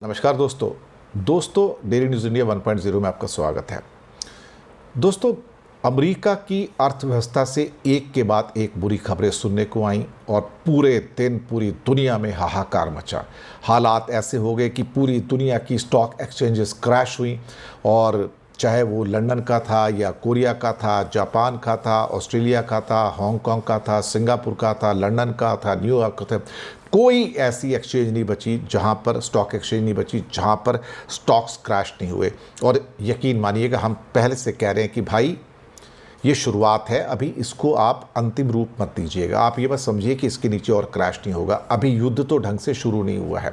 नमस्कार दोस्तों daily news India 1.0 में आपका स्वागत है। दोस्तों, अमेरिका की अर्थव्यवस्था से एक के बाद एक बुरी खबरें सुनने को आईं और पूरे दिन पूरी दुनिया में हाहाकार मचा। हालात ऐसे हो गए कि पूरी दुनिया की स्टॉक एक्सचेंजेस क्रैश हुई, और चाहे वो लंदन का था या कोरिया का था, जापान का था, ऑस्ट्रेलिया का था, हांगकांग का था, सिंगापुर का था, लंदन का था, न्यूयॉर्क का था। कोई ऐसी एक्सचेंज नहीं बची जहां पर स्टॉक एक्सचेंज नहीं बची जहां पर स्टॉक्स क्रैश नहीं हुए। और यकीन मानिएगा, हम पहले से कह रहे हैं कि भाई ये शुरुआत है, अभी इसको आप अंतिम रूप मत दीजिएगा। आप ये बस समझिए कि इसके नीचे और क्रैश नहीं होगा। अभी युद्ध तो ढंग से शुरू नहीं हुआ है।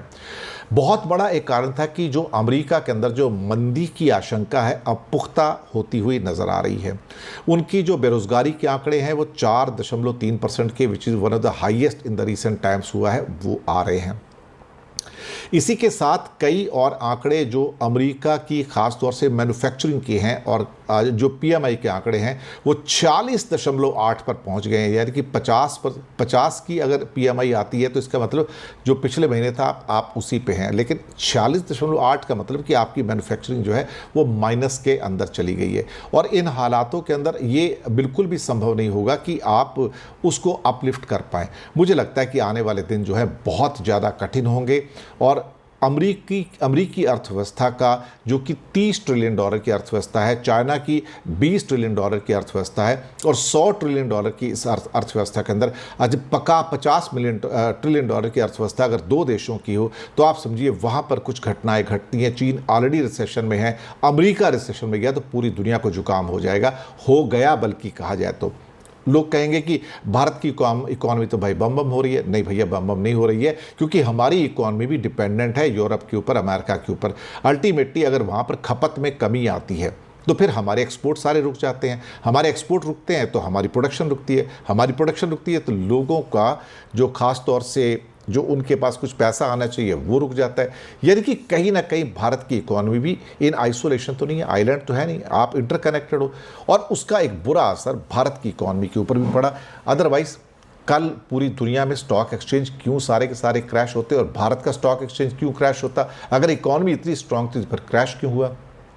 बहुत बड़ा एक कारण था कि जो अमेरिका के अंदर जो मंदी की आशंका है अब पुख्ता होती हुई नज़र आ रही है। उनकी जो बेरोज़गारी के आंकड़े हैं वो 4.3% के, which is one of the highest in the recent times हुआ है, वो आ रहे हैं। इसी के साथ कई और आंकड़े जो अमेरिका की ख़ास तौर से मैन्युफैक्चरिंग के हैं, और जो पीएमआई के आंकड़े हैं वो 40.8 पर पहुंच गए हैं। यानी कि 50 की अगर पीएमआई आती है तो इसका मतलब जो पिछले महीने था आप उसी पे हैं। लेकिन 40.8 का मतलब कि आपकी मैन्युफैक्चरिंग जो है वो माइनस के अंदर चली गई है। और इन हालातों के अंदर ये बिल्कुल भी संभव नहीं होगा कि आप उसको अपलिफ्ट कर पाएँ। मुझे लगता है कि आने वाले दिन जो है बहुत ज़्यादा कठिन होंगे, और अमरीकी अर्थव्यवस्था का जो कि $30 ट्रिलियन की अर्थव्यवस्था है, चाइना की $20 ट्रिलियन की अर्थव्यवस्था है, और $100 ट्रिलियन की इस अर्थव्यवस्था के अंदर आज पक्का $50 ट्रिलियन की अर्थव्यवस्था अगर दो देशों की हो तो आप समझिए वहाँ पर कुछ घटनाएं घटती हैं। चीन ऑलरेडी रिसेशन में है, अमेरिका रिसेशन में गया तो पूरी दुनिया को जुकाम हो जाएगा, हो गया बल्कि कहा जाए तो। लोग कहेंगे कि भारत की इकॉनमी तो भाई बम बम हो रही है। नहीं भैया, बम बम नहीं हो रही है, क्योंकि हमारी इकॉनमी भी डिपेंडेंट है यूरोप के ऊपर, अमेरिका के ऊपर। अल्टीमेटली अगर वहाँ पर खपत में कमी आती है तो फिर हमारे एक्सपोर्ट सारे रुक जाते हैं। हमारे एक्सपोर्ट रुकते हैं तो हमारी प्रोडक्शन रुकती है, हमारी प्रोडक्शन रुकती है तो लोगों का जो ख़ास तौर से जो उनके पास कुछ पैसा आना चाहिए वो रुक जाता है। यानी कि कहीं ना कहीं भारत की इकॉनमी भी इन आइसोलेशन तो नहीं है, आइलैंड तो है नहीं, आप इंटरकनेक्टेड हो, और उसका एक बुरा असर भारत की इकॉनमी के ऊपर भी पड़ा। अदरवाइज कल पूरी दुनिया में स्टॉक एक्सचेंज क्यों सारे के सारे क्रैश होते और भारत का स्टॉक एक्सचेंज क्यों क्रैश होता? अगर इकॉनमी इतनी स्ट्रांग थी तो फिर क्रैश क्यों हुआ?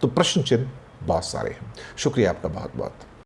तो प्रश्न चिन्ह बहुत सारे हैं। शुक्रिया आपका बहुत बहुत।